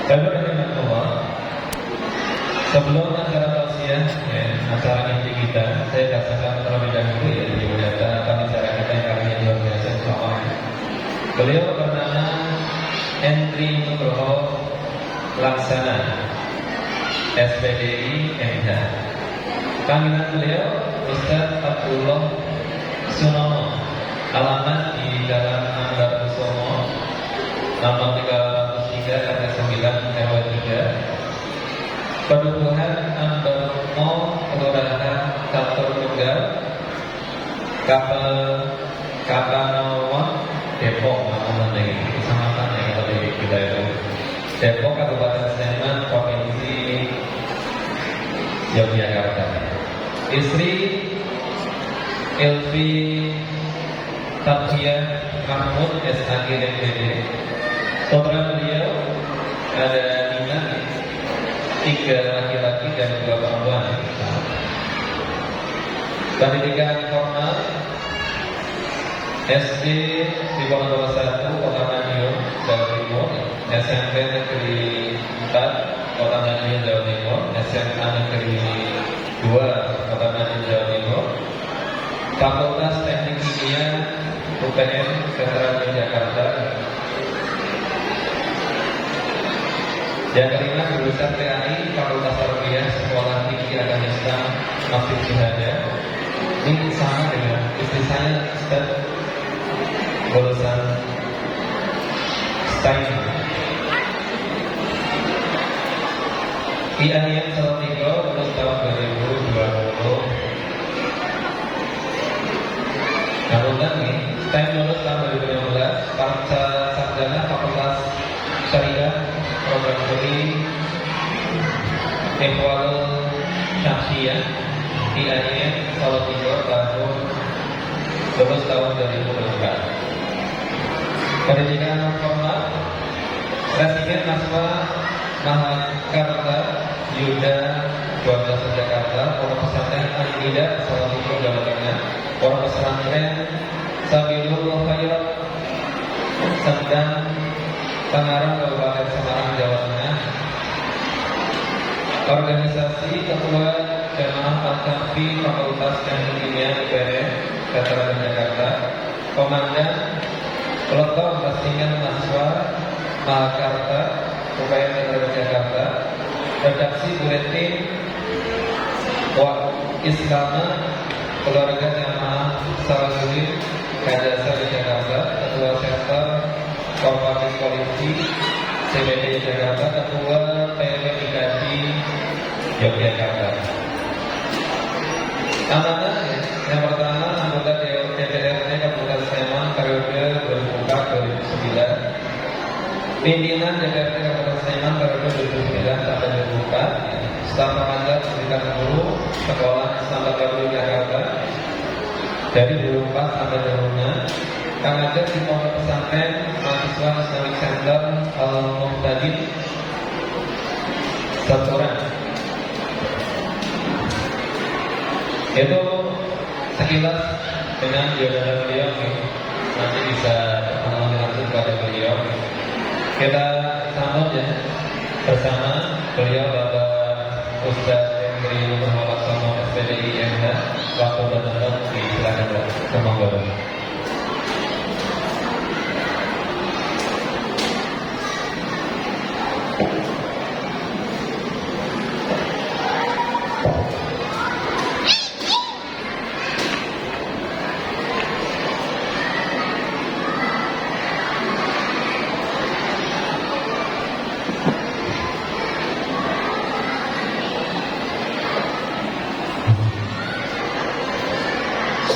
Lalu rahimahullah, sebelum acara tausiah, acara inti kita, saya katakan terlebih dahulu ya di data pembicara kita yang kali ini luar biasa insyaallah. Beliau bernama Henry Nugroho Laksana, SPDI MH. Panggilan beliau Ustaz Abdullah Sunomo, alamat di Jalan Anggar Kusumo, nomor 303 RT 9 RW 3, Pedukuhan Ambarmo, Kelurahan Catur Tunggal, Kapanawon, Depok, Kecamatan yang ada di wilayah Depok, Kabupaten Sleman, Provinsi Yogyakarta. Istri Elvi Takia Mahmud SAG DPD. Total beliau ada 3 laki-laki dan 2 perempuan. Pendidikan formal SD di Pondok 1 Kota Madiun, Jawa Timur, SMP Negeri 4 Kota Madiun, Jawa Timur, SMA Negeri 2 Kota Madiun, Jawa Timur, Fakultas Teknik Kimia UPN Veteran Jakarta. Yang kelima lulusan TAI Fakultas Tarbiyah Sekolah Tinggi Agama Islam Masjid Syuhada. Ini sama dengan istri saya, Ustaz, lulusan STAI. IAIN Salatiga lulus tahun 2020. Namun nih, STAI lulus tahun 2015. Pasca sarjana Fakultas Syariah Program Studi Ikhwanul Syamsiyah IAIN Salatiga tahun lulus tahun 2014. Pendidikan formal Residen Mahasiswa Mahakarta Yuda 12 Jakarta, Pondok Pesantren Al-Ida Salatiga Jawa Tengah, Pondok Pesantren Sabilul Khairat Sendang Tangerang Kabupaten Semarang Jawa Tengah. Organisasi Ketua Jamaah Al-Kahfi Fakultas Teknik Kimia IPN Veteran Jakarta. Komandan Peleton Pastikan Mahasiswa Mahakarta UPN Veteran Jakarta. Redaksi Buletin Islama Keluarga Jamaah Salahuddin Kadasa di Jakarta. Ketua Sektor Korporatif Polisi CBD Jakarta. Ketua PMIKD Yogyakarta. Amanah yang pertama, anggota DPRD Kabupaten Sleman periode 2004-2009. Pimpinan DPRD Kabupaten Sleman periode 2009 sampai 2004. Staf Pengajar Pendidikan Guru Sekolah Islam Baru Jakarta dari 2004 sampai 2006. Pengajar di Pondok Pesantren Mahasiswa Islamic Center Al-Muhtadin Saturan. Itu sekilas dengan biodata beliau. Nanti bisa berkenalan langsung kepada beliau. Kita sambut ya bersama beliau Bapak Ustaz Henry Nugroho Laksana SPDI MH. Waktu dan tempat disilakan Bapak.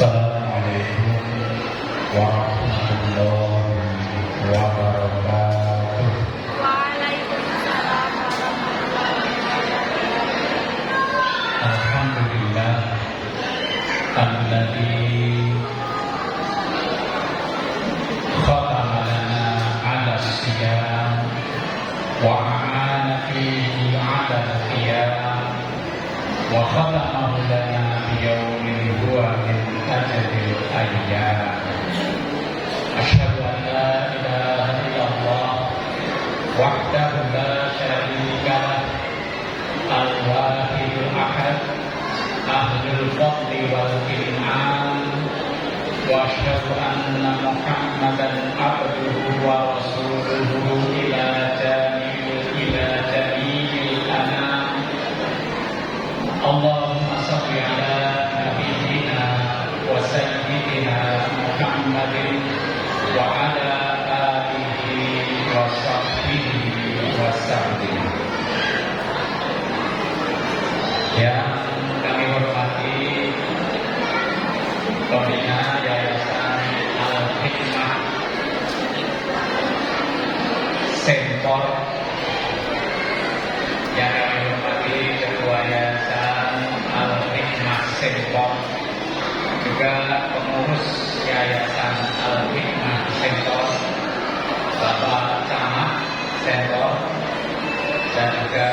Assalamualaikum warahmatullahi wabarakatuh. Waalaikumsalam warahmatullahi wabarakatuh. Alhamdulillah alladzi khatama lana 'ala siyam wa 'ana fihi 'ala al-qiyam wa khatamahu lana biyawmin huwa min ajril ayyam. Asyhadu an la ilaha illallah وحده لا شريك له الواحد الأحد أهل الفضل والإنعام وأشهد أن محمدا عبده ورسوله إلى جميع الأنام اللهم صل على نبينا وسيدنا محمد وعلى آله وصحبه وسلم. Yang kami hormati Pembina Yayasan Al-Hikmah Sempor, yang kami hormati Ketua Yayasan Al-Hikmah Sempor, juga pengurus Yayasan Al-Hikmah Sempor, Bapak Camat Sempor, dan juga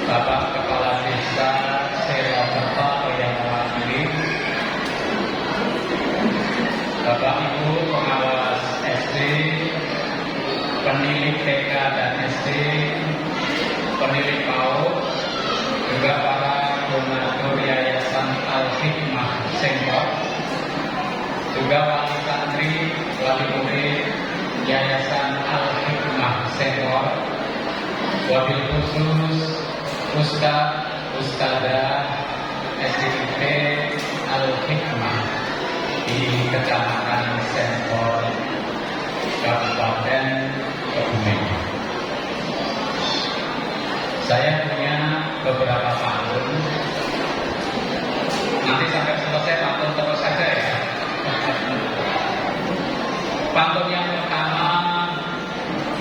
Bapak Kepala Desa Selokerto yang mewakili, Bapak Ibu pengawas SD, penilik TK dan SD, penilik PAUD, juga para donatur Yayasan Al-Hikmah Sempor, juga wali santri, wali murid Yayasan Al-Hikmah Sempor, wabil khusus Ustaz, Ustazah SDIP Al-Hikmah di Kecamatan Sempor, Kabupaten Kebumen. Saya punya beberapa pantun. Nanti sampai selesai pantun terus saja ya. Pantun yang pertama,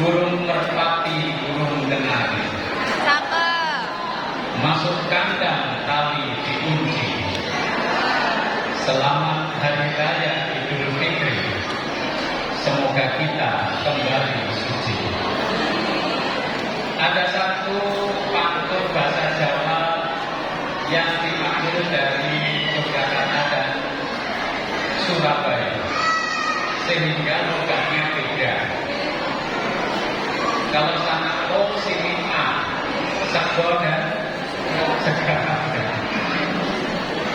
burung merpati, burung kenari. Masuk kandang tali dikunci. Selamat Hari Raya Idul Fitri. Semoga kita kembali suci. Ada satu pantun bahasa Jawa yang diambil dari Yogyakarta dan Surabaya, sehingga logatnya beda. Kalau sana O sini A, sego dan segala.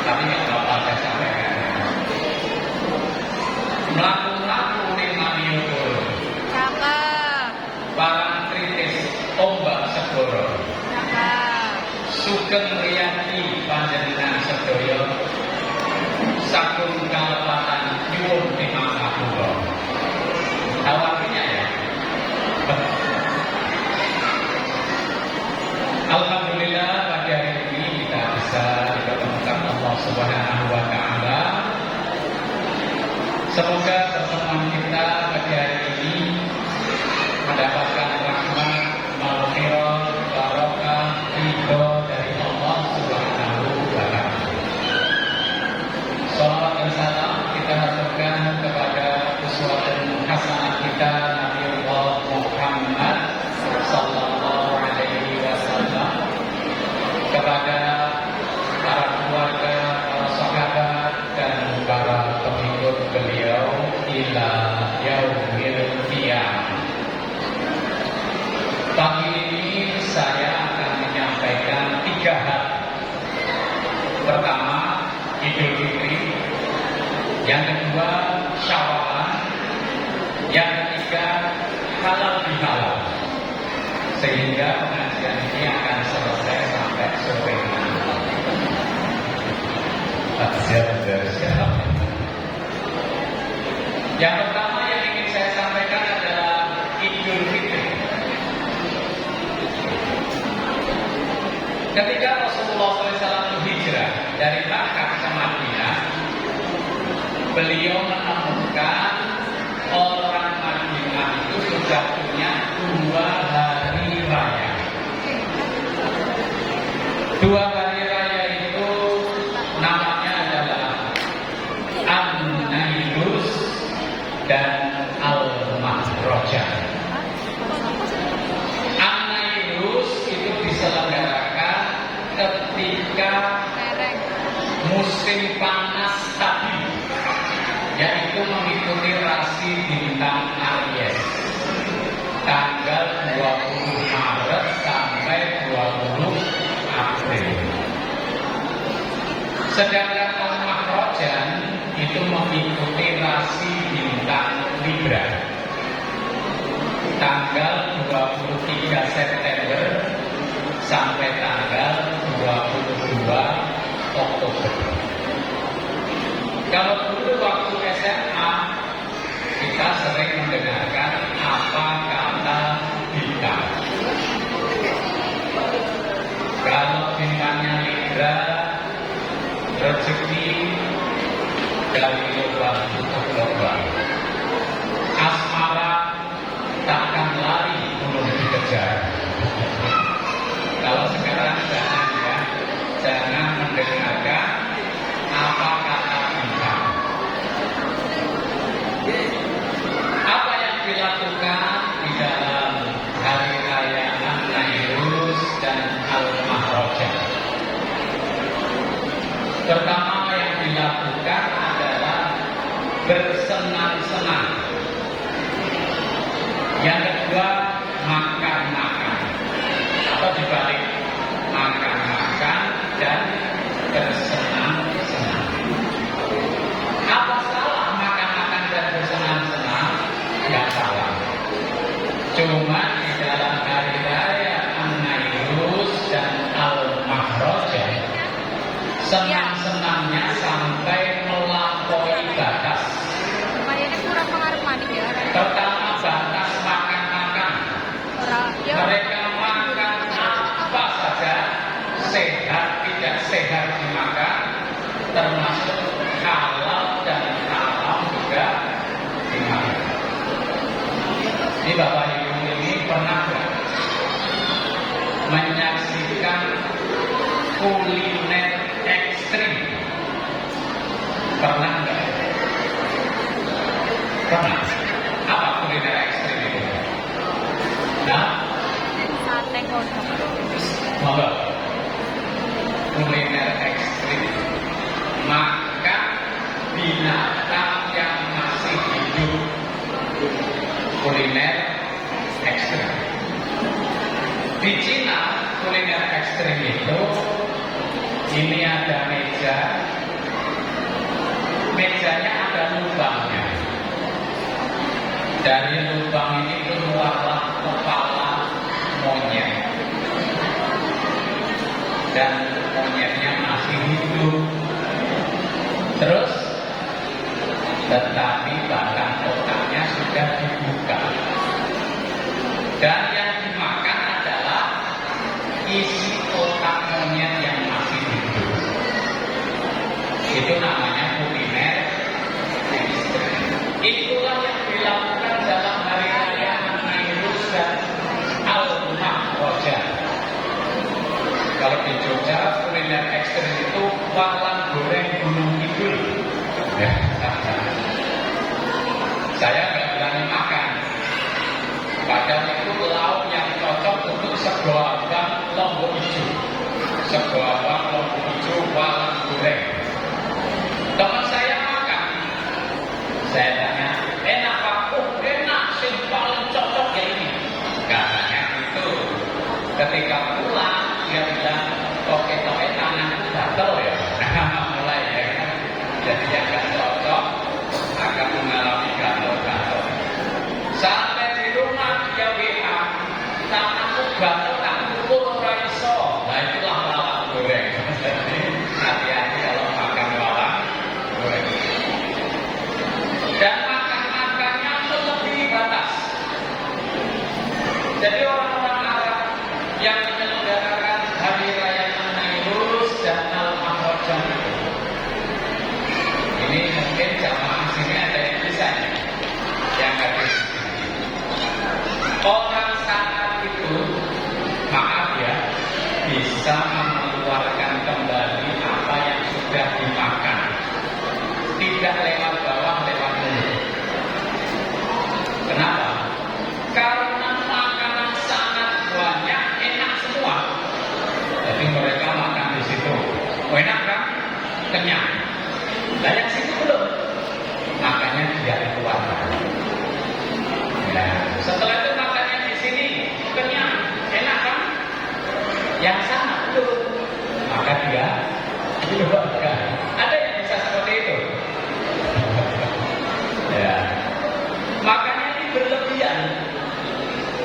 Tapi nggak apa-apa saya sampaikan. Melaku-melaku ning Malioboro. Parang kritis ombak segoro. Sugeng riyadi panjenengan sedaya. Sagung kalepatan nyuwun timangkapura. Tahu artinya ya? Alhamdulillah pada hari ini kita bisa dipertemukan Allah Subhanahu wa Ta'ala. Semoga pertemuan kita pada hari ini mendapatkan rahmat, maghfirah, barokah, ridho dari Allah Subhanahu wa Ta'ala. Salawat dan salam kita haturkan kepada uswatun hasanah kita Nabi Allah Muhammad sallallahu alaihi wasallam, kepada para keluarga, para sahabat dan para pengikut beliau ila yaumil qiyamah. Pagi ini saya akan menyampaikan 3 hal. Pertama, Idul Fitri. Yang kedua, Syawalan. Yang ketiga, halal bihalal. Sehingga pengajian ini akan selesai sampai sore nanti. Siap. Yang pertama yang ingin saya sampaikan adalah Idul Fitri. Ketika Rasulullah SAW hijrah dari Makkah ke Madinah, beliau menemukan orang Madinah itu sudah punya 2 hari raya. 2 hari raya itu namanya adalah An-Nairus dan Al-Mahrojah. An-Nairus itu diselenggarakan ketika musim panas tadi, yaitu mengikuti rasi bintang Aries, tanggal Sedangkan Al-Mahrojan itu mengikuti rasi bintang Libra. Tanggal 23 September sampai tanggal 22 Oktober. Kalau dulu waktu SMA kita sering mendengarkan apa kata bintang. Kalau bintangnya Libra, rezeki dari lubang ke lubang. Asmara takkan lari belum dikejar. Kalau sekarang jangan ya, jangan mendengarkan apa kata bintang. Apa yang dilakukan di dalam hari raya Nairuz dan Al-Mahrojan? Pertama yang dilakukan adalah bersenang-senang. Yang kedua, makan-makan. Atau dibalik, makan-makan dan bersenang-senang. Apa salah makan-makan dan bersenang-senang? Tidak salah. Cuma di dalam hari raya An-Nairuz dan Al-Mahrojan, senang-senangnya sampai melampaui batas. Kayaknya kurang pengaruh manis ya. Pertama, batas makan-makan. Mereka makan apa saja, sehat tidak sehat dimakan, termasuk halal dan haram juga dimakan. Ini Bapak Ibu ini pernah menyaksikan kuliner ekstrim? Pernah enggak? Pernah. Apa kuliner ekstrim itu? Nah, Sate kodok. monggo. Kuliner ekstrim. Makan binatang yang masih hidup. Kuliner ekstrim. Di Cina, kuliner ekstrim itu, ini ada meja, mejanya ada lubangnya. Dari lubang ini keluarlah kepala monyet, dan monyetnya masih hidup. Terus, tetapi batang otaknya sudah dibuka, dan yang dimakan adalah isi otak monyet yang masih hidup. Itu namanya kuliner ekstrim. Itulah yang dilakukan dalam hari raya Nairuz dan Al-Mahrojan. Kalau di Jogja kuliner ekstrim itu walang goreng Gunung Kidul. Ya. Saya nggak berani makan. Padahal itu lauk yang cocok untuk sego abang Lombok hijau. Sego abang Lombok hijau walang goreng. Teman saya makan. Saya tanya, enak Pak? Oh enak, sih paling cocok ya ini. Katanya itu. Ketika pulang dia bilang, kok tanganku gatel ya. Mulai ya kan. Jadi yang gak cocok akan mengalami gatel-gatel. Sampai di rumah dia WA, tanganku gatel, tak pukul ora iso. Nah itulah walang goreng. Jadi hati-hati kalau makan walang goreng. Dan makan-makannya melebihi batas. Jadi orang-orang Arab yang menyelenggarakan hari raya Nairuz dan Al-Mahrojan ini mungkin jamaah sini ada yang bisa yang habis. Orang saat itu, maaf ya, bisa mengeluarkan kembali apa yang sudah dimakan, tidak lewat bawah, lewat mulut. Kenapa? Karena makanan sangat banyak, enak semua. Jadi mereka makan di situ. Oh, enak kan? Kenyang. Nah yang situ belum, makanya dia keluarkan. Nah, setelah itu makannya di sini kenyang, enak kan? Yang sana belum, maka dia keluarkan.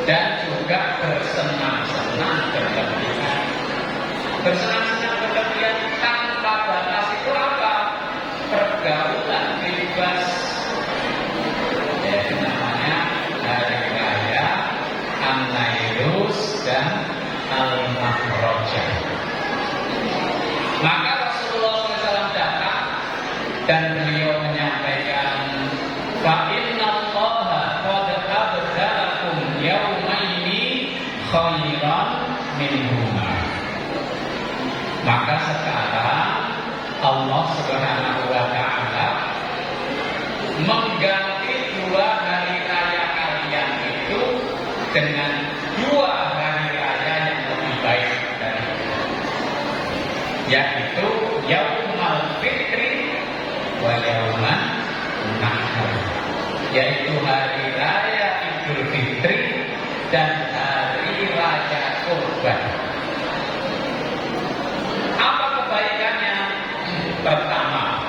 dan juga bersenang-senang berlebihan. Bersenang-senang berlebihan tanpa batas itu apa? Pergaulan bebas. Yaitu namanya hari raya An-Nairus dan Al-Mahrojah. Maka Rasulullah SAW datang dan beliau menyampaikan, fa innallaha qad abdalakum yaumaini khairan minhuma. Maka sekarang Allah Subhanahu wa taala mengganti 2 hari raya kalian itu dengan 2 hari raya yang lebih baik dari itu, yaitu Yaumul Fitri wa Yauman Nahar, yaitu hari raya Idul Fitri dan hari raya Kurban. Apa kebaikannya? Pertama,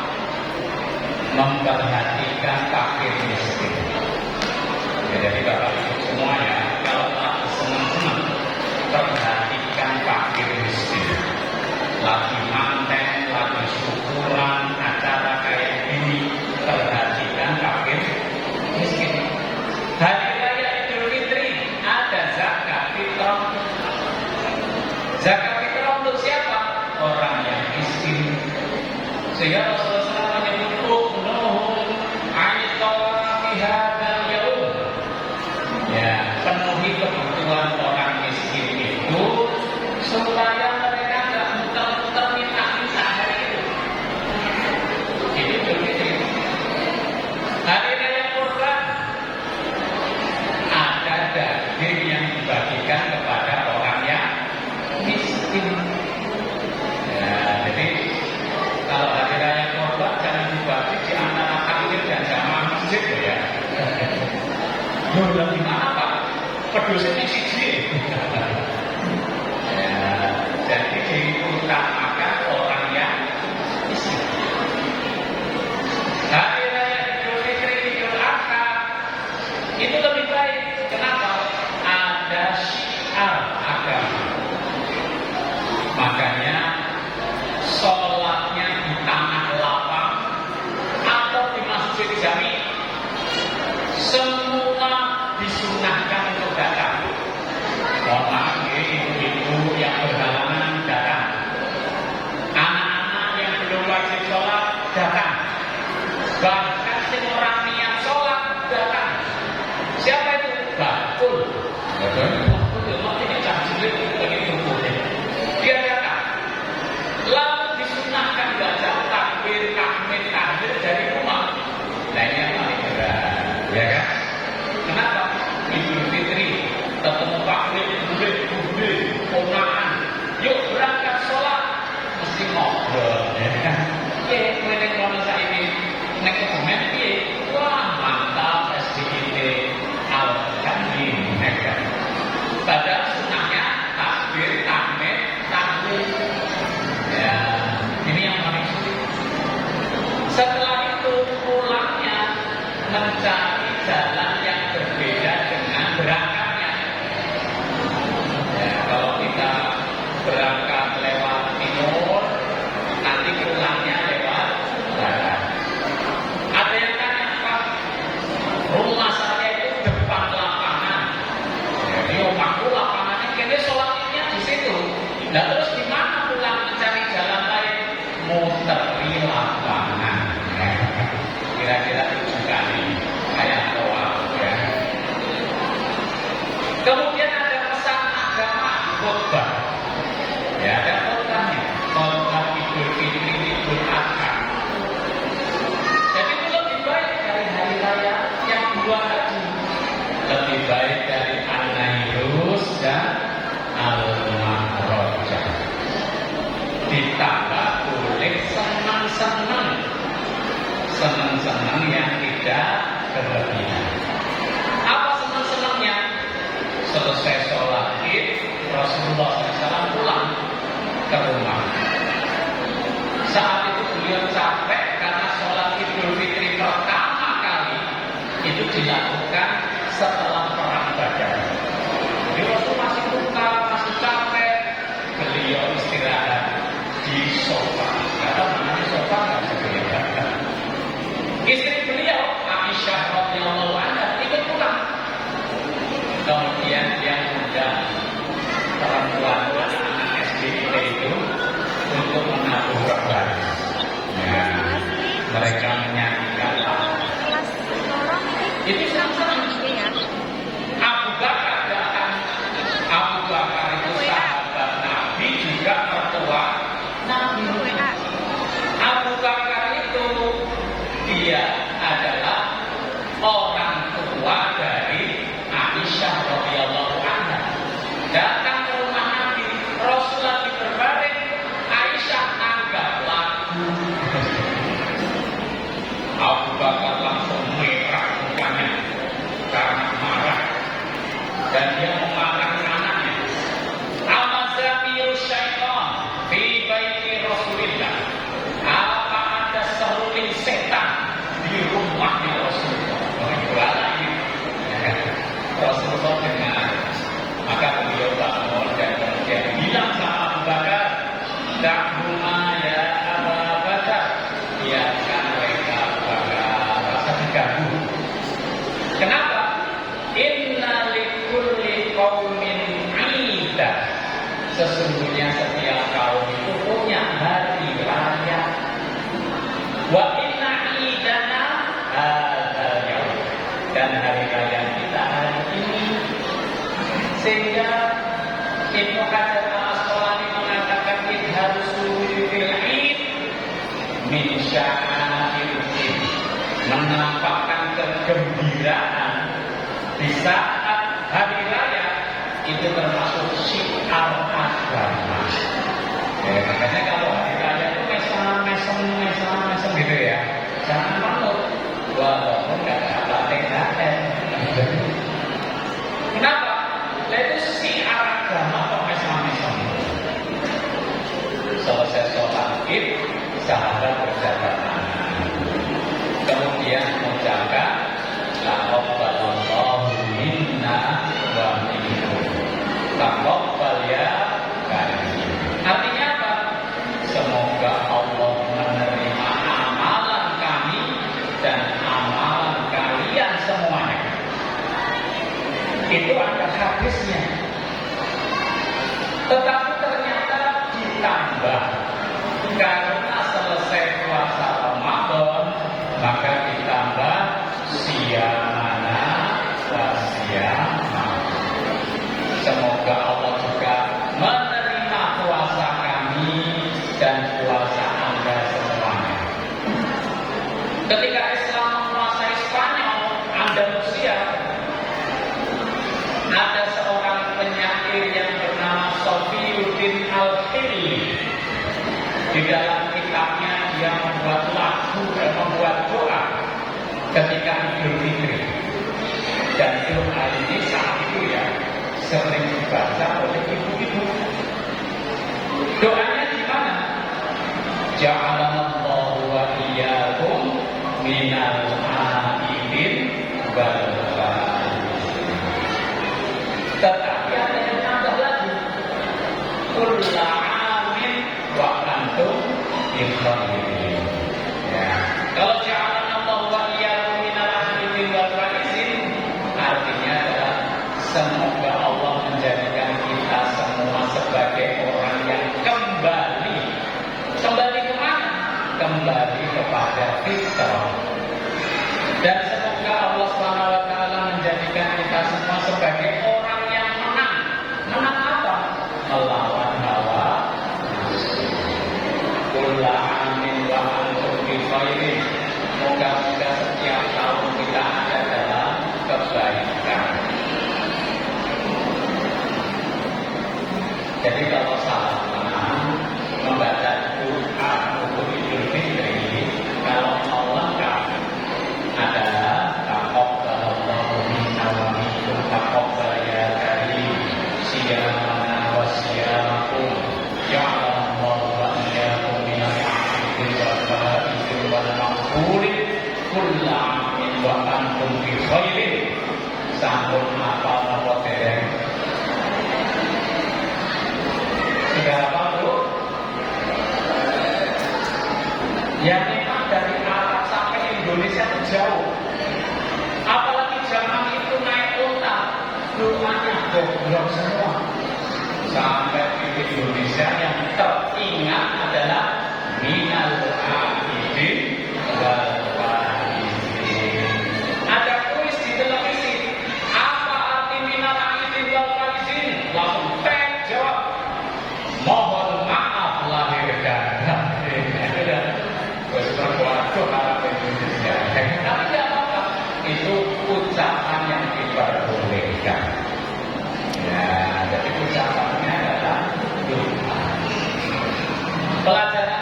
memperhatikan fakir miskin. Ya, jadi Bapak Ibu semua ya, kalau lagi senang-senang, perhatikan fakir miskin. Lagi manten, lagi syukuran, acara kayak ini, perhatikan fakir miskin. Hari raya Idul Fitri ada zakat fitrah. Zakat fitrah untuk siapa? Orang yang miskin. Sehingga Rasulullah menyebut uknuhum aitawa fi hadzal yaum. Ya, penuhi kebutuhan orang miskin itu supaya mereka enggak muter-muter minta-minta hari itu. Ini begitu. Hari raya Kurban ada daging yang dibagikan kepada orang yang miskin. Ya, jadi kalau hari raya Kurban jangan dibagi di antara takdir dan jamaah masjid ya. Loh, gimana Pak? Pedusnya siji. Ya, jadi diutamakan orang yang miskin. Hari raya Idul Fitri, Idul Adha itu lebih baik. Kenapa? Ada syiar agama. Makanya sholatnya di tanah lapang atau di masjid jami semua disunahkan untuk datang. Mohon maaf, ibu-ibu yang berhalangan datang, anak-anak yang belum wajib sholat datang, bahkan si orang niat sholat datang. Siapa itu? Bakul. Bakul maksudnya janjinya begitu boleh. Dia datang. Lalu disunahkan baca takbir, tahmid, tahmid dari rumah. Nah ini yang paling berat, ya kan? Kenapa? Idul Fitri, ketemu fakir, bule, ponakan. Yuk berangkat sholat, mesti ngobrol, ya kan? Iya, mulai kalau saya ini naik ke komen, iya, wah mantap SDIT, alhamdulillah, kan? Padahal sunahnya takbir, tahmid, tahmid. Ya, ini yang paling sulit. Setelah itu pulangnya mencari jalan yang berbeda dengan berangkatnya. Ya, kalau kita berangkat lewat timur, nanti pulangnya lewat barat. Ada yang tanya, Pak, rumah saya itu depan lapangan. Jadi rumahku lapangannya kayaknya sholatnya di situ. Nah terus gimana pulang mencari jalan lain? Muteri lapangan. Kira-kira 7 kali kayak doa ya. Kemudian ada pesan agama khotbah. Ya, ada khotbahnya. Khotbah Idul Fitri, Idul Adha. Jadi itu lebih baik dari hari raya yang 2 tadi. Lebih baik dari An-Nairus dan Al-Mahrojah. Ditambah boleh senang-senang yang tidak berlebihan. Apa senang-senangnya? Selesai sholat Id, Rasulullah SAW pulang ke rumah. Saat itu beliau capek karena sholat Idul Fitri pertama kali itu dilakukan setelah perang Badar. dan dia memarah anaknya. Amazabiru syaitan fi baiti Rasulillah. Apa ada seruling setan di rumahnya Rasulullah? Bagaimana ini? Rasulullah dengar, maka beliau bangun dan kemudian bilang sama Abu Bakar, "Da'huma ya Abu Bakar." Biarkan mereka Abu Bakar, rasa diganggu. Kenapa? Inna likulli qaumin 'idah. Sesungguhnya setiap kaum itu punya hari raya. Wa inna 'idana hadzal yaum. Dan hari raya kita hari ini. Sehingga Ibnu Hajar al-Asqalani mengatakan idharus fil 'id min sya'air, menampakkan kegembiraan di saat hari raya itu termasuk syiar agama. Makanya kalau hari raya itu mesem gitu ya, jangan manut walaupun nggak ada THR. Kenapa? Nah, itu syiar agama kok mesem. Selesai sholat id, sahabat berjabat tangan, kemudian mengucapkan taqabbalallahu minna wa minkum. Taqabbal ya karim. Artinya apa? Semoga Allah menerima amalan kami dan amalan kalian semuanya. Itu ada hadisnya. Tetapi ternyata ditambah karena selesai puasa Ramadan, maka ditambah siyamana wa siyama. Semoga Allah juga menerima puasa kami dan puasa Anda semuanya. Ketika Islam menguasai Spanyol, Andalusia, ada seorang penyair yang bernama Sofiyuddin Al-Hilli. Di dalam kitabnya dia membuat lagu dan membuat doa ketika Idul Fitri. Dan doa ini saat itu ya sering dibaca oleh ibu-ibu. Doanya gimana? Ja'alallahu wa iyyakum minal aidin wal faiz. Tetapi ada yang tambah lagi. Kullu amin wa antum bi khairin. Ya. Kalau ja'alallahu wa iyyakum minal aidin wal faiz, artinya adalah semoga Allah menjadikan kita semua sebagai orang yang kembali kemana? Kembali kepada fitrah. Dan semoga Allah SWT menjadikan kita semua sebagai orang yang menang. Menang apa? Melawan hawa. Qul amin wa antum bi khairin. Moga-moga setiap tahun kita ada dalam kebaikan. Jadi kalau salah membaca doa untuk Idul Fitri, kalau mau lengkap adalah taqabbalallahu minna wa minkum taqabbal ya karim siyamana wa siyamakum ja'alallahu wa iyyakum minal aidin wal faiz wal maghfurin kullu amin wa antum bi khairin. Sampun apa napa dereng? Sudah apa Bu? Ya memang dari Arab sampai Indonesia itu jauh. Apalagi zaman itu naik unta, rumahnya bobrok semua. Sampai di Indonesia yang teringat adalah minal aidin wal faizin. Ada kuis di televisi. Apa arti minal aidin wal faizin? Langsung jawab. Mohon maaf lahir dan batin. Berbuat harap Indonesia. Tapi tidak apa-apa. Itu ucapan yang diperbolehkan. Ya, jadi ucapannya adalah doa. Pelajaran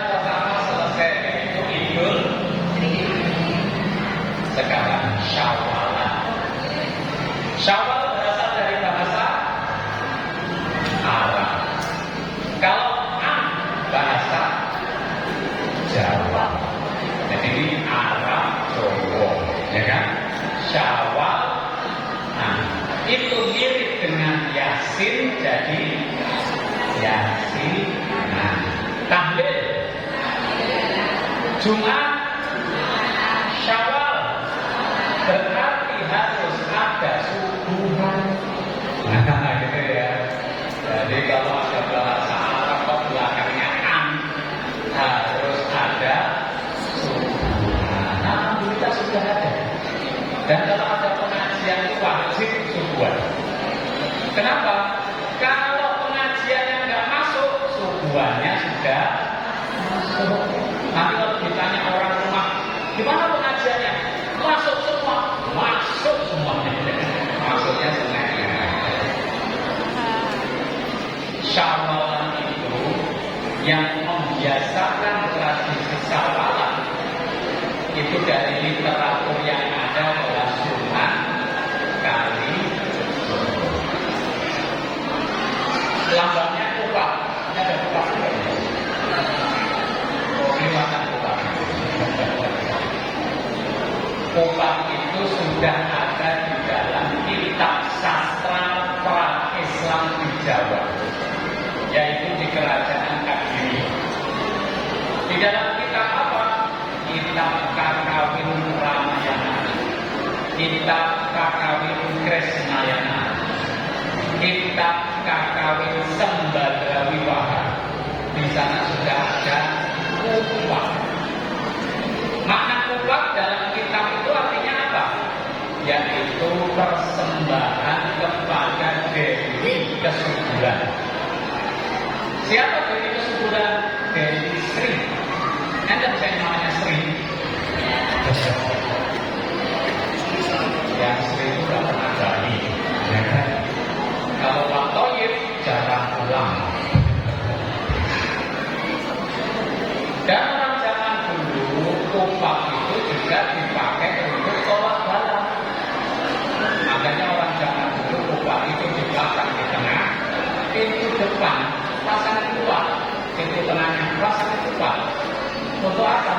Yasin jadi Yasin. Nah, tahlil Jumat Syawal berarti harus ada subuhan. Nah, gitu ya. Jadi kalau ada bahasa Arab kok belakangnya an, harus ada subuhan. Alhamdulillah sudah ada. Dan kalau ada pengajian itu wajib subuhan. Kenapa? Kalau pengajiannya nggak masuk, subuhannya sudah masuk. Nanti kalau ditanya orang rumah, gimana pengajiannya? Masuk semua, masuk semuanya. Maksudnya semuanya. Syawalan itu yang membiasakan tradisi syawalan itu dari literatur yang ada adalah Sunan Kali. Lambangnya kupat, ini ada kupat. Ini makan kupat. Kupat itu sudah ada di dalam kitab sastra pra-Islam di Jawa, yaitu di Kerajaan Kediri. Di dalam kitab apa? Kitab Kakawin Ramayana, kitab Kakawin Krisnayana, kitab Kakawin Sembadawiwaha. Di sana sudah ada kupat. Makna kupat dalam kitab itu artinya apa? Yaitu persembahan kepada Dewi Kesuburan. Siapa Dewi Kesuburan? Dewi Sri. Anda saya namanya Sri. Yang Sri itu tidak pernah bayi. Kalau Pak Toyib jarang pulang. Dan orang zaman dulu kupat itu juga dipakai untuk tolak bala. Makanya orang zaman dulu kupat itu dipasang di tengah, pintu depan pasang kupat, pintu tengahnya pasang kupat. Untuk apa?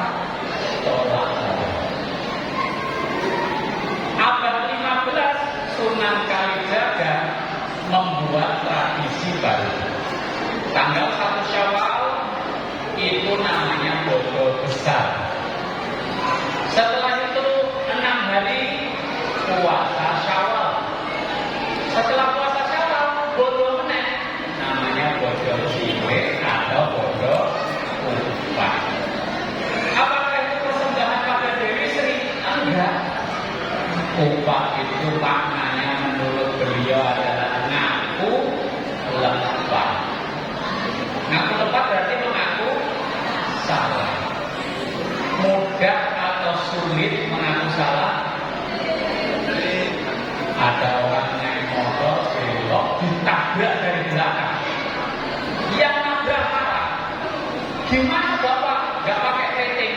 Tolak bala. Abad 15 Sunan Kalijaga membuat tradisi baru. Tanggal 1 Syawal itu namanya bodo besar. Setelah itu 6 hari puasa Syawal. Setelah puasa Syawal bodo meneh, namanya bodo cilik atau bodo kupat. Apakah itu persembahan pada Dewi Sri? Enggak. Kupat itu maknanya menurut beliau adalah ngaku lepat. Ngaku lepat berarti mengaku salah. Mudah atau sulit mengaku salah? Ada orang naik motor belok ditabrak dari belakang. Yang nabrak marah. Gimana bapak? Gak pakai rating.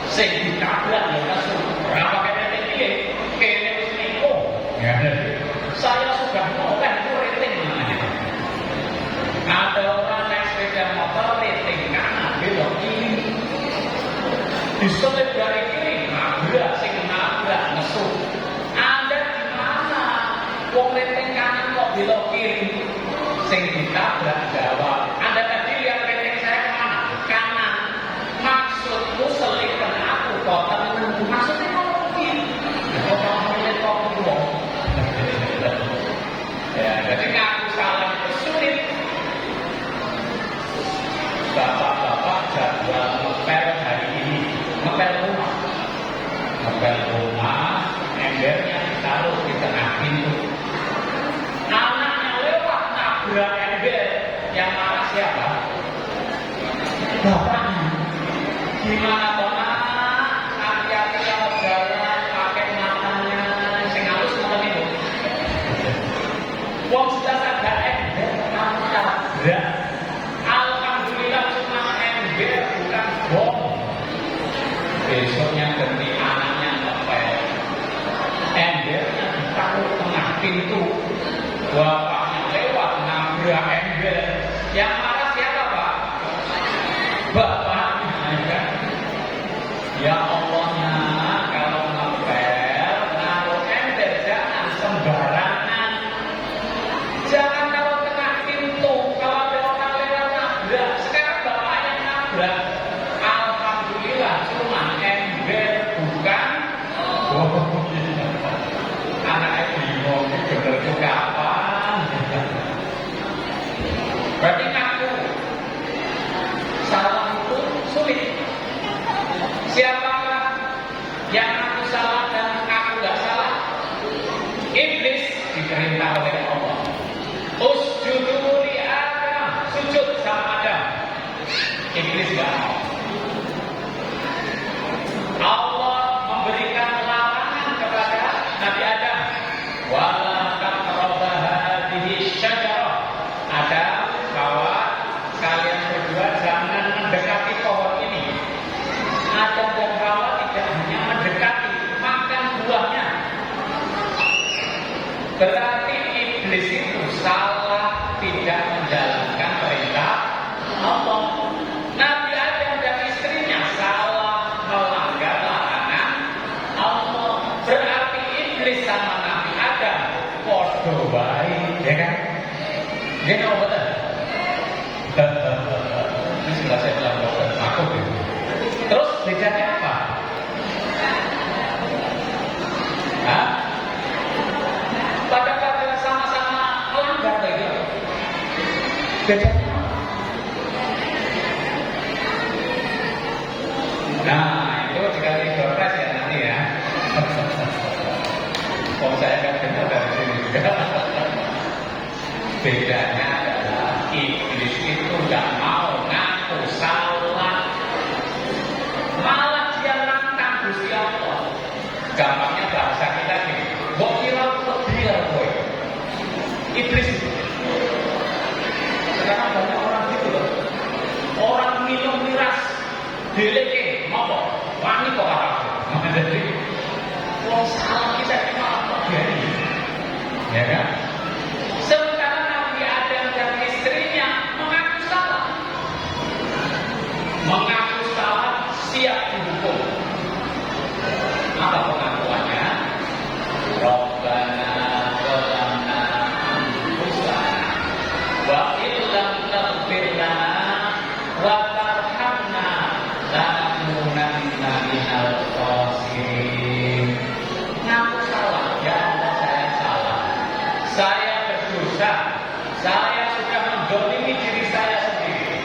Sing ditabrak ya langsung. Gak pakai rating ini. Kayaknya wis niku. Saya sudah ngoleh itu rating namanya. Ada orang naik sepeda motor rating kanan belok kiri. Diselip dari kiri nabrak, sing nabrak nesu. Anda gimana? Wong rating kanan kok belok kiri? Sing ditabrak jawab. Anda tadi lihat rating saya kemana? Kanan. Maksudku selipkan aku kok temen. Maksudnya kalau kiri. Kok kamu lihat kok belum? Ya, jadi ngaku salah itu sulit. Bapak-bapak jadwal ngepel hari ini, ngepel rumah, embernya ditaruh di tengah pintu. Anaknya lewat nabrak ember, yang marah siapa? Bapaknya. Gimana toh nak? Hati-hati kalau jalan pakai matanya, sing halus ngoten niku. Wong sudah ada ember, kamu tabrak. Alhamdulillah cuma ember, bukan bom. Besoknya ganti anaknya ngepel. Embernya ditaruh tengah pintu. Bapaknya lewat nabrak ember. Yang marah siapa Pak? Bapaknya. Ya Allahnya kalau ngepel naruh ember jangan sembarangan. itu salah tidak menjalankan perintah Allah. Nabi Adam dan istrinya salah melanggar larangan Allah. Berarti iblis sama Nabi Adam podo wae, ya kan? Gini apa betul? Ini sudah saya bilang dokter, aku gitu. Terus bedanya apa? Hah? Pada sama-sama melanggar lagi. Bedanya apa? Nah, itu dikasih surprise ya nanti ya. Kalau saya kan dengar dari sini juga. Bedanya adalah iblis itu nggak mau ngaku salah, malah dia nantang Gusti Allah. Gampangnya bahasa kita gini, kok kira biar boy. Iblis itu. Sekarang banyak orang gitu loh. Orang minum miras, deleke, mau wangi kok arah. Jadi, kalau salah kita malah terjadi, ya kan? Sementara Nabi Adam dan istrinya mengaku salah. Mengaku salah siap dihukum. Apa pengakuannya? Rabbana zalamna anfusana wa illam taghfir lana wa tarhamna lanakunanna minal khasirin. Ngaku salah, ya Allah saya salah. Saya berdosa. Saya sudah mendolimi diri saya sendiri.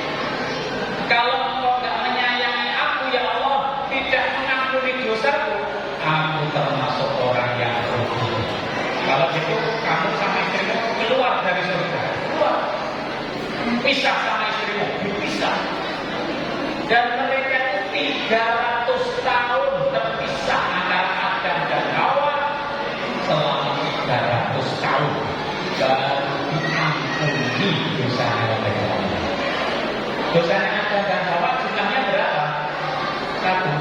Kalau Engkau tidak menyayangi aku, ya Allah, tidak mengampuni dosaku, aku termasuk orang yang rugi. Kalau gitu, kamu sama istrimu keluar dari surga. Keluar. Pisah sama istrimu. Dipisah. Dan mereka itu 300 tahun terpisah antara Adam dan Hawa. Selama 300 tahun. Baru diampuni dosanya oleh Allah. Dosanya Adam dan Hawa jumlahnya berapa? 1.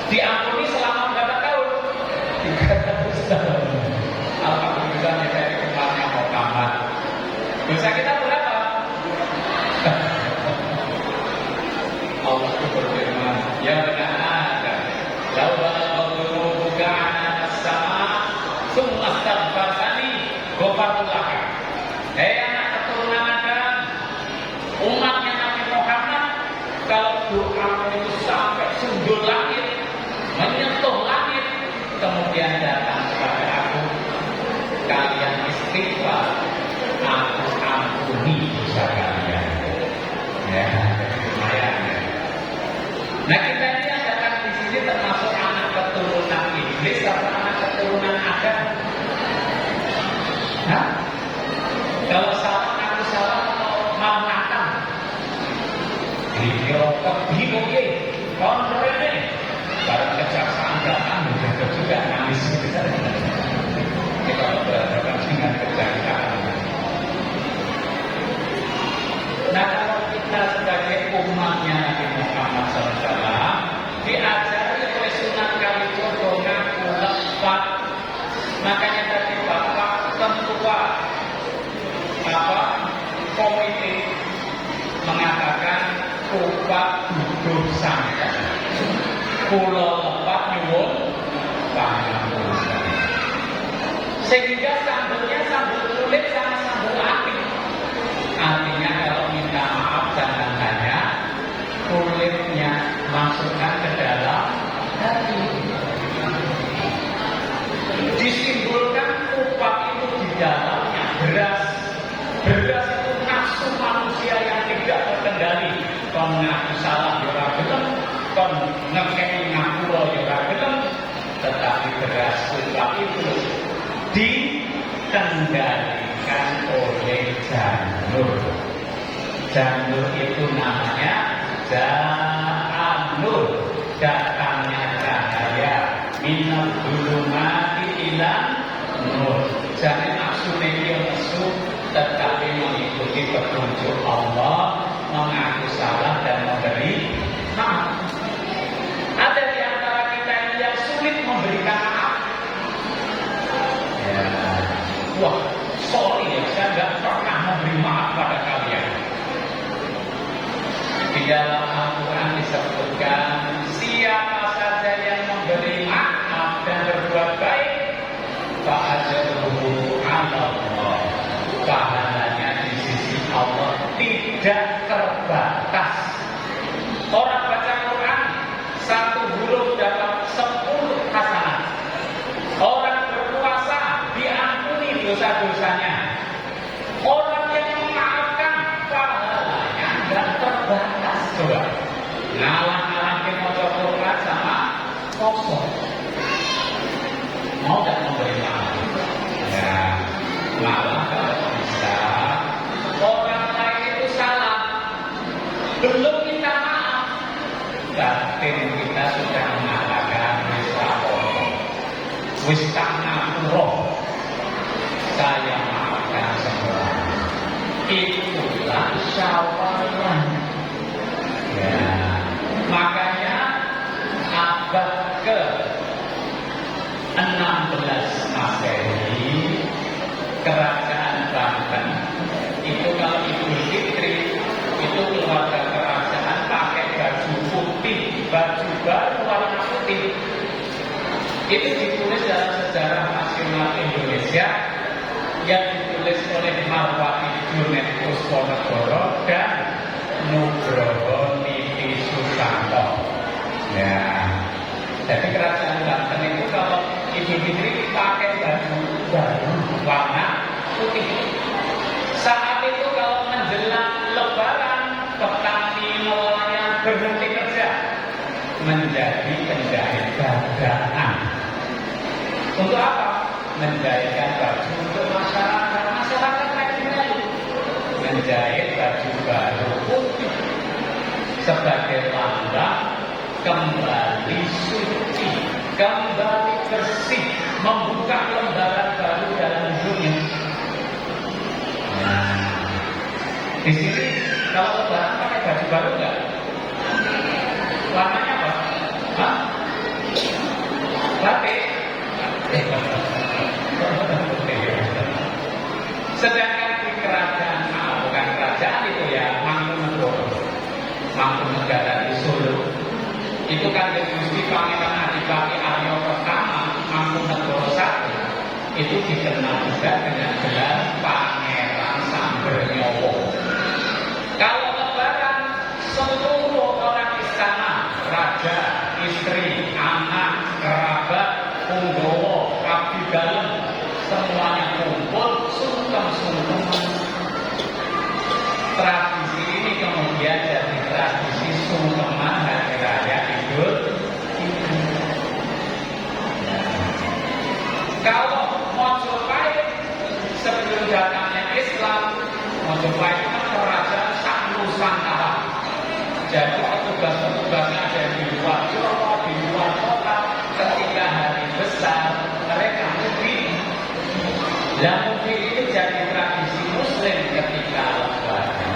Diampuni selama berapa tahun? 300 tahun. Alhamdulillah kita ini umatnya Muhammad. Dosa kita berapa? Allah itu berfirman, ya benar Adam, laula buka anak sama, summa astaghfartani ghafartu laka. Hei anak keturunan Adam, umatnya Nabi Muhammad, kalau doamu itu sampai sundul langit, menyentuh langit, kemudian datang kepada aku, kalian istighfar, aku ampuni dosa kalian. Ya, lumayan. Nah kita ini adakan di sini termasuk anak keturunan iblis atau anak keturunan Adam. Hah? Kalau salah aku salah mau nakal. Dia bingung ya, kontrol ini. Barang kejaksaan datang juga nangis kita. Kita berhadapan dengan kejaksaan. Nah kalau kita sebagai umatnya Nabi Muhammad SAW diajari oleh Sunan Kalijogo ngaku lepat. Makanya tadi Bapak Ketua komite mengatakan upat duduk sangka pulau lepat nyuwun pangapunten. Sehingga sambelnya sambel kulit sama sambel api. Artinya kalau minta maaf jangan hanya kulitnya, masukkan ke dalam hati. Disimbolkan upat itu di dalamnya beras. Beras itu nafsu manusia yang tidak terkendali. Kon ngaku salah ya ora gelem, kon ngekeni ngapura ya ora gelem. Tetapi beras upat itu dikendalikan oleh janur. Janur itu namanya Janur, datangnya cahaya minal zulumati ilan nur. Jadi nafsu ini nafsu tetapi mengikuti petunjuk Allah, mengaku salah dan memberi maaf. Ada di antara kita yang sulit memberikan maaf. Ya, wah, sorry ya, saya itulah Syawalan. Ya, makanya abad ke 16 Masehi kerajaan Banten itu kalau Idul Fitri itu keluarga kerajaan pakai baju putih, baju baru warna putih. Itu ditulis dalam sejarah nasional Indonesia yang ditulis oleh Marwati Junet Pusponegoro dan Nugroho Niti Susanto. Ya, jadi kerajaan Banten itu kalau Idul Fitri pakai baju baru warna putih. Saat itu kalau menjelang Lebaran, petani nelayan berhenti kerja menjadi penjahit dadakan. Untuk apa? Menjahitkan baju untuk masyarakat. Masyarakat lainnya menjahit baju baru putih sebagai lambang kembali suci, kembali bersih, membuka lembaran baru dalam hidupnya. Nah, di sini kalau lebaran pakai baju baru enggak? Warnanya apa? Hah? Batik? Sedangkan di kerajaan, bukan kerajaan itu ya, Mangkunegara di Solo. Itu kan Gusti Pangeran Adipati Aryo pertama, Mangkunegara I, itu dikenal juga dengan gelar Pangeran Sambernyowo. Kalau lebaran, seluruh orang istana, raja, istri, anak, kerabat, punggawa, abdi dalem, semuanya kumpul sungkem-sungkeman. Tradisi ini kemudian jadi tradisi sungkeman hari raya Idul Fitri. Kalau Mojopahit sebelum datangnya Islam, Mojopahit itu kerajaan sak Nusantara. Jadi petugas-petugasnya ada di luar Jawa, di luar kota. Ketika hari besar, mereka mudik. Dan mudik itu jadi tradisi Muslim ketika Lebaran.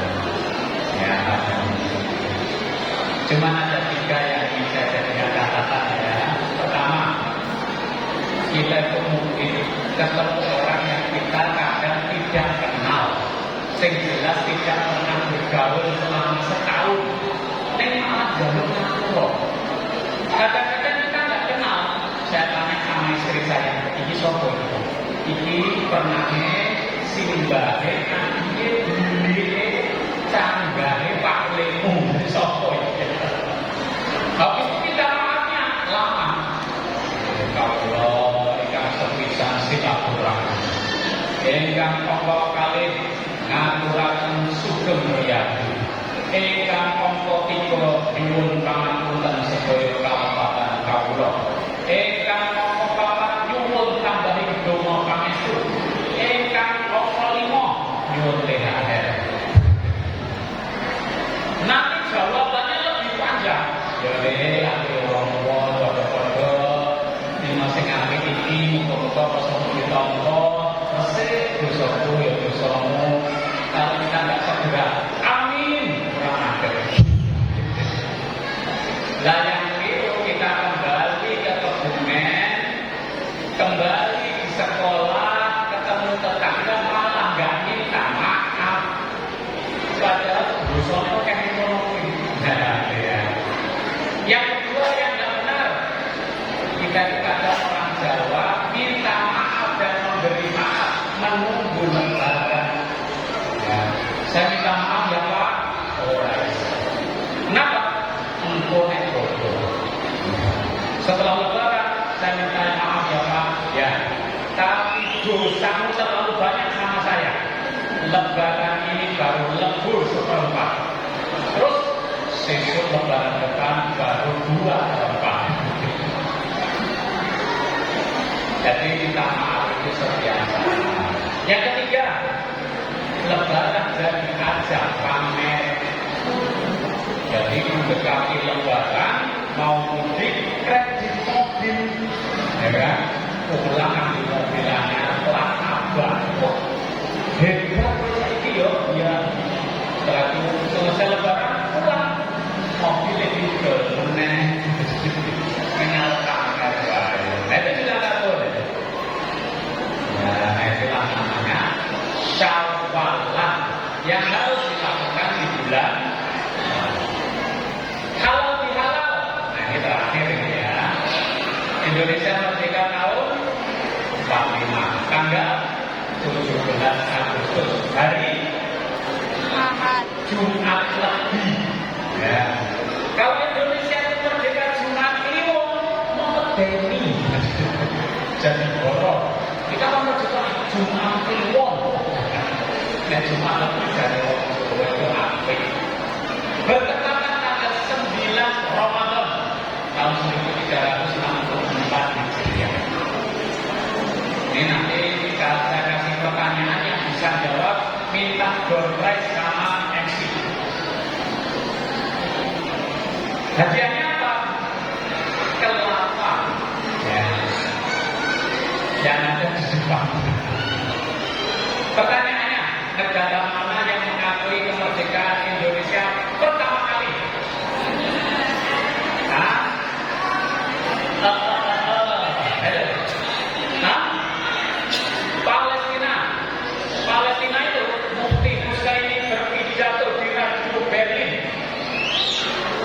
Ya, cuma ada 3 yang ingin saya jadikan catatan ya. Pertama, kita itu mungkin ketemu orang yang kita kadang tidak kenal, yang jelas tidak pernah bergaul selama setahun. Ini malah jalur ngatur. Kadang-kadang kita nggak kenal. Saya tanya sama istri saya, ini sopo itu? Ini pernahnya simbahe, ini bule, canggahe Pak Lemu, sopo itu? Habis itu kita maafnya lama. Kalau ikan sepisan silaturahmi, ingkang pokok kali ngaturaken sugeng riyadi, ingkang pokok tiga nyuwun pangapunten sedaya kalebatan kawula, ingkang pokok papat nyuwun tambahi donga pangestu, ingkang pokok 5 nyuwun THR. Nanti jawabannya lebih panjang. Ya akhir wong-wong padha-padha sing apik iki muga-muga bisa ditampa resik dosaku ya dosamu. Kalau kita nggak segera, amin. Kurang ajar. Lah yang itu kita kembali ke Kebumen, kembali di sekolah, ketemu tetangga malah nggak minta maaf. Padahal dosanya kayak ekonomi. Yang kedua yang nggak benar, kita ada orang Jawa minta maaf dan memberi maaf menunggu lebaran. Ya, saya minta maaf ya Pak. Kenapa? Engkau bodoh. Setelah lebaran saya minta maaf ya Pak. Ya, tapi dosamu terlalu banyak sama saya. Lebaran ini baru lebur 1/4. Terus besok lebaran depan baru 2/4. Jadi minta maaf itu sebiasa. Yang ketiga, lebaran jadi ajang pamer. Jadi mendekati lebaran mau mudik kredit mobil, ya kan? Pulang di mobilannya plat abang. Hebat ini yo, ya Jumat Legi. Ya. Kalau Indonesia itu merdeka Jumat Kliwon, memedeni. Jadi borok. Kita mau juga Jumat Kliwon. Nah, Jumat Legi dari orang Jawa itu apik. Bertepatan tanggal 9 Ramadan tahun 1364 Hijriah. Ini nanti kalau saya kasih pertanyaan yang bisa jawab, minta door prize sama MC. Hadiahnya apa? Kelapa. Ya. Yang ada di depan. Pertanyaannya, negara mana yang mengakui kemerdekaan Indonesia pertama kali? Hah? Palestina. Palestina itu Mufti Husaini berpidato di Radio Berlin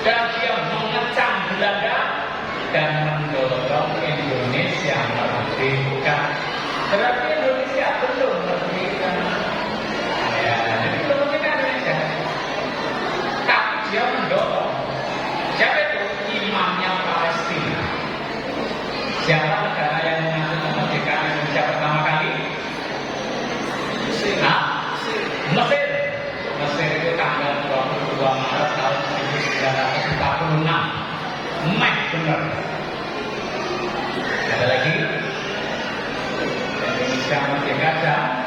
dan dia mengecam Belanda dan mendorong Indonesia merdeka. Berarti Indonesia belum merdeka. Ya, jadi belum merdeka Indonesia. Tapi dia mendorong. Siapa itu? Imamnya Palestina. Siapa negara yang mengaku kemerdekaan Indonesia pertama kali? Mesir. Mesir. Mesir itu tanggal 22 Maret tahun 1946. Benar. Ada lagi? Indonesia merdeka jam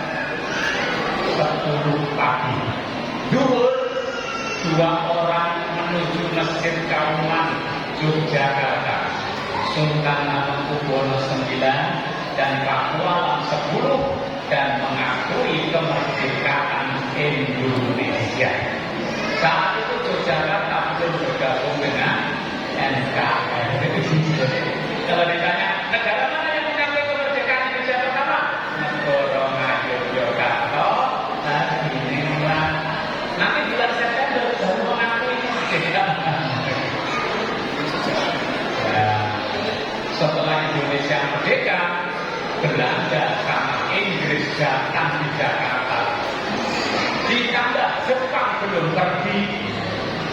10 pagi. Dulu 2 orang menuju Masjid Kauman Yogyakarta, Sultan Hamengkubuwono IX dan Pakualam 10, dan mengakui kemerdekaan Indonesia. Saat itu Yogyakarta belum bergabung dengan NKRI. Kalau ditanya negara mana yang mengakui kemerdekaan Indonesia pertama? Negara Yogyakarta. Nanti bulan September baru mengakui kemerdekaan. Setelah Indonesia merdeka, Belanda sama Inggris datang di Jakarta. Ditambah Jepang belum pergi,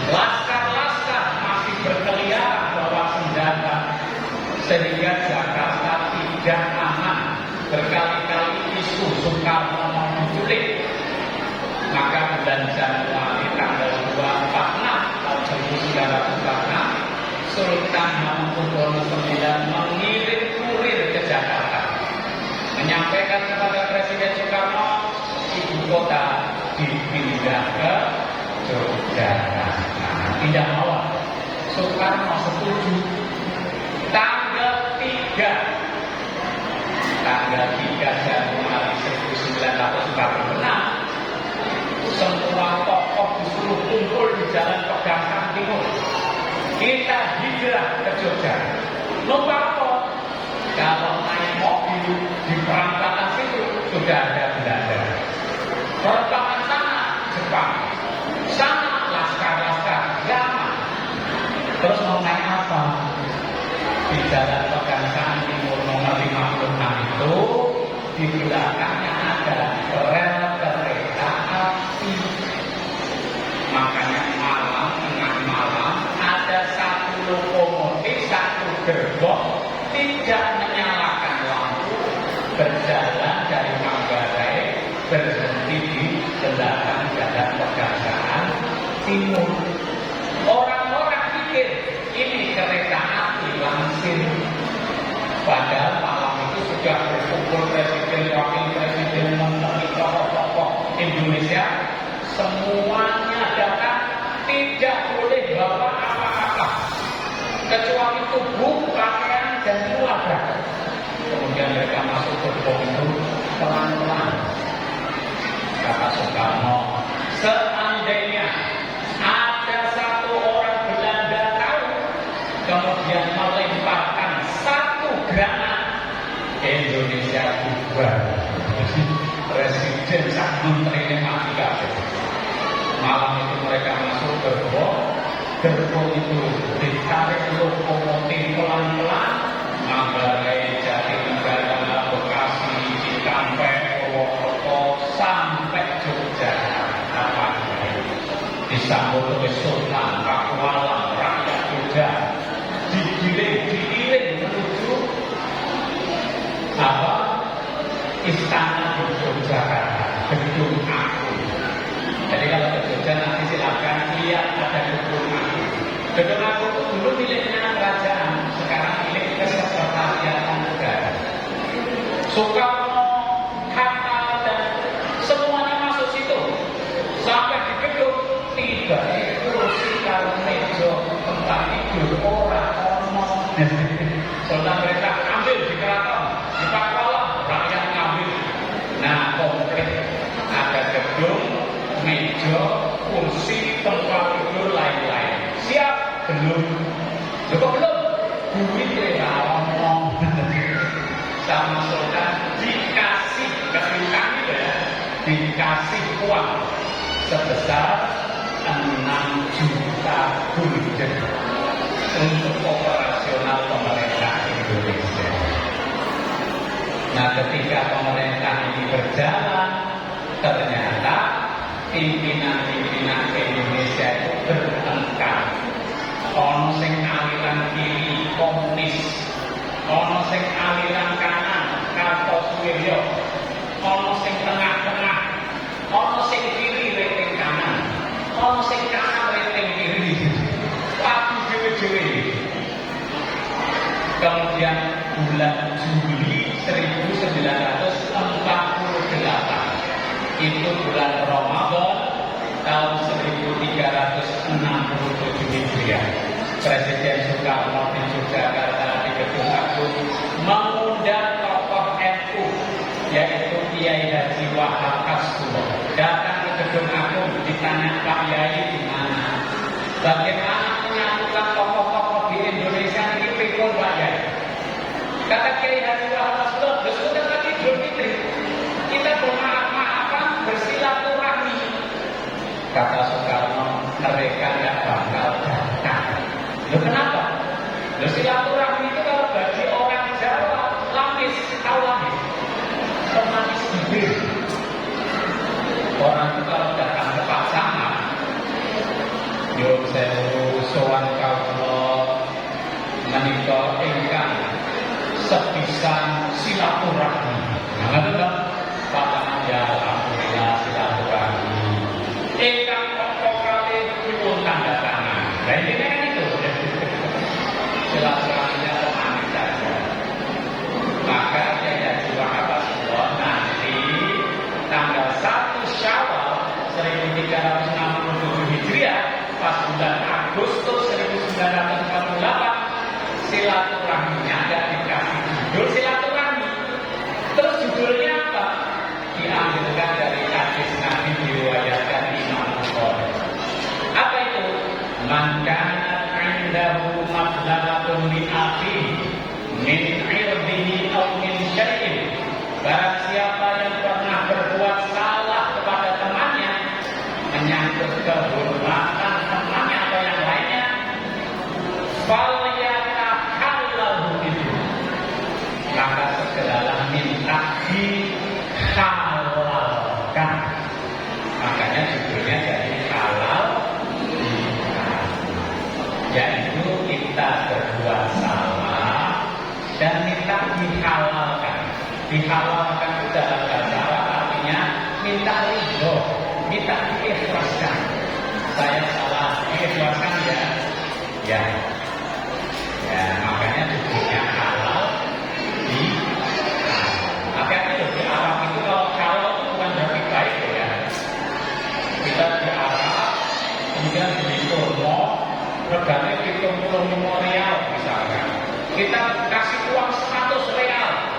laskar-laskar masih berkeliaran bawa senjata, sehingga Jakarta tidak aman. Berkali-kali isu Soekarno mau menculik. Maka bulan Januari tanggal 246 tahun 1946, Sultan Hamengkubuwono IX mengirim kurir ke Jakarta, menyampaikan kepada Presiden Soekarno ibu kota dipindah ke Yogyakarta. Tidak mau. Soekarno setuju. Tanggal 3 Januari 1946, semua tokoh disuruh kumpul di Jalan Pegangsaan Timur. Kita hijrah ke Jogja. Lupa apa? Kalau naik mobil di perempatan situ sudah ada Belanda. Perempatan sana Jepang, sana laskar-laskar Jerman. Terus mau naik apa? Di Jalan Pegangsaan Timur nomor 56 itu di belakangnya ada rel kereta api. Makanya malam, tengah malam ada satu lokomotif, satu gerbong tidak menyalakan lampu, berjalan dari Manggarai berhenti di belakang Jalan Pegangsaan Timur. Orang-orang pikir ini kereta api langsir. Padahal malam itu sudah berkumpul presiden, wakil presiden, menteri, tokoh-tokoh Indonesia, semuanya datang, tidak boleh bawa apa-apa kecuali tubuh, pakaian, dan keluarga. Kemudian mereka masuk ke gerbong itu pelan-pelan. Kata Soekarno, seandainya ada satu orang Belanda tahu, kemudian melemparkan satu granat, Indonesia bubar. Presiden sak menterinya mati kabeh. Malam itu mereka masuk gerbong itu ditarik lokomotif pelan-pelan, Manggarai, Jatinegara, Bekasi, Cikampek, Purwokerto sampai Yogyakarta. disambut oleh sultan, pakualam, rakyat Jogja, digiring menuju istana di Yogyakarta, gedung Agung. Jadi kalau ke Jogja nanti silakan lihat ada gedung Agung. Gedung Agung itu dulu miliknya kerajaan, sekarang milik Kesekretariatan Negara. Soekarno, Hatta, dan semuanya masuk situ. Sampai di gedung tiba kursi kalau meja tempat tidur orang. Sultan mereka ambil di keraton, di Pakualam rakyat ngambil. Nah komplit ada gedung, meja, kursi, tempat tidur lain-lain. Siap? Belum. Cukup belum? Duit ngomong sama sultan dikasih kami ya, dikasih uang sebesar 6 juta gulden untuk operasional pemerintah Indonesia. Nah, ketika pemerintah ini berjalan, ternyata pimpinan-pimpinan Indonesia itu bertengkar. Ono sing aliran kiri komunis, ono sing aliran kanan Kartosuwiryo, ono sing tengah-tengah, ono sing kiri rating kanan, ono sing kanan rating kiri. Padu dewe-dewe. Kemudian bulan Juli 1948 itu bulan Ramadan tahun 1367 Hijriah. Presiden Soekarno di Yogyakarta di Gedung Agung mengundang tokoh NU yaitu Kiai Haji Wahab Kaskulo datang ke Gedung Agung, ditanya Pak Yai di mana? Bagaimana menyatukan tokoh-tokoh di Indonesia ini pikul Pak Yai? Kata Kiai Haji Wahab Kaskulo, sudah tadi Idul Fitri kita bermaaf-maafan bersilaturahmi. Kata Soekarno, mereka tidak bakal datang. Loh kenapa? Loh silaturahmi itu kalau bagi orang Jawa lamis, tahu lamis, pemanis bibir. Orang itu kalau datang ke pasangan, yo sewu sowan kawula menika ingkang sepisan silaturahmi. Nah, ngoten to. Pasangan ya alhamdulillah silaturahmi. Ingkang apa kali nyuwun tanda tangan. Lah ini kan itu. Silaturahminya pemanis saja. Maka Kiai Haji Wahab Kaskulo nanti tanggal 1 Syawal 1367 Hijriah pas bulan Agustus 1948 silaturahminya ada dikasih judul silaturahmi. Terus judulnya apa? Diambilkan dari hadis Nabi diriwayatkan Imam Bukhari. Apa itu? Man kana 'indahu madlamatun min akhihi min 'irdihi aw min syai'in. Barang siapa yang pernah berbuat salah kepada temannya menyangkut kehormatan temannya atau yang lainnya, falyatahallahu itu, maka segeralah minta dihalalkan. Makanya judulnya jadi halal bihalal, yaitu kita berbuat salah dan minta dihalalkan. Dihalalkan itu dalam bahasa Arab artinya minta ridho, minta diikhlaskan. Saya salah, diikhlaskan ya. Ya, makanya judulnya halal bihalal. Makanya itu di Arab itu kalau itu bukan berarti baik ya. Kita di Arab kemudian beli kurma regane 75 rial misalkan. Kita kasih uang 100 rial.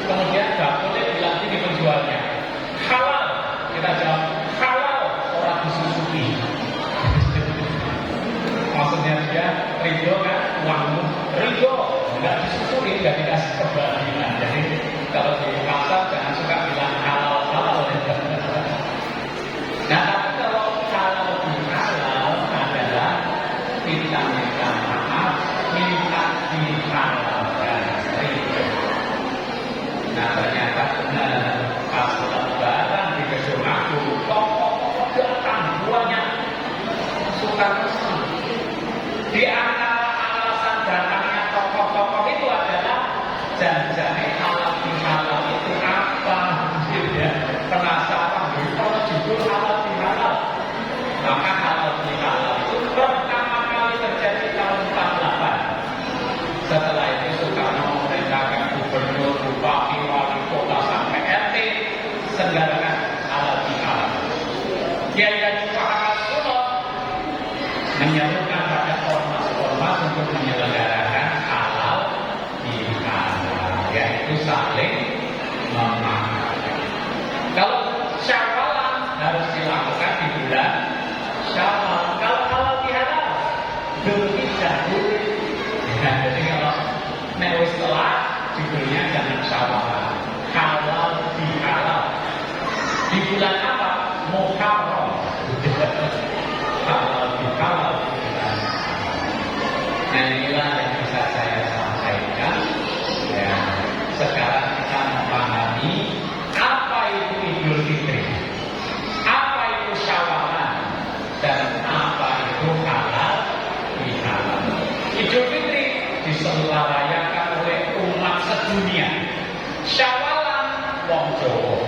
Kemudian bakulnya bilang ini penjualnya halal, kita jawab halal, orang disusuki. Maksudnya dia ridho kan, uangmu ridho, nggak disusuki, nggak dikasih kebahagiaan. Jadi kalau di pasar jangan suka bilang halal. Nah tapi kalau halal adalah kita minta maaf, minta dihalalkan ridho. Nah ternyata benar pas lebaran di Gedung Agung, tokoh-tokoh datang banyak. Soekarno senang. Di antara alasan datangnya tokoh-tokoh itu adalah janjane halal bihalal itu apa? Ya, penasaran. Kalau judul halal bihalal, maka halal bihalal itu pertama kali terjadi tahun 48. Setelah itu Soekarno memerintahkan gubernur, bupati, wali kota sampai RT selenggarakan halal bihalal. Kiai Haji Muhammad Sulot menyerukan pada ormas-ormas untuk menyelenggarakan halal bihalal, yaitu saling memaafkan. Kalau syawalan harus dilakukan di bulan Syawal. Kalau halal bihalal Dzulhijjah boleh. Jadi kalau nek setelah judulnya jangan syawalan, halal bihalal. Di bulan apa? Muharram. Halal bihalal. Nah inilah yang bisa saya sampaikan. Ya, sekarang kita memahami apa itu Idul Fitri, apa itu syawalan, dan apa itu halal bihalal. Idul Fitri diselenggarakan oleh umat sedunia. Syawalan wong Jawa.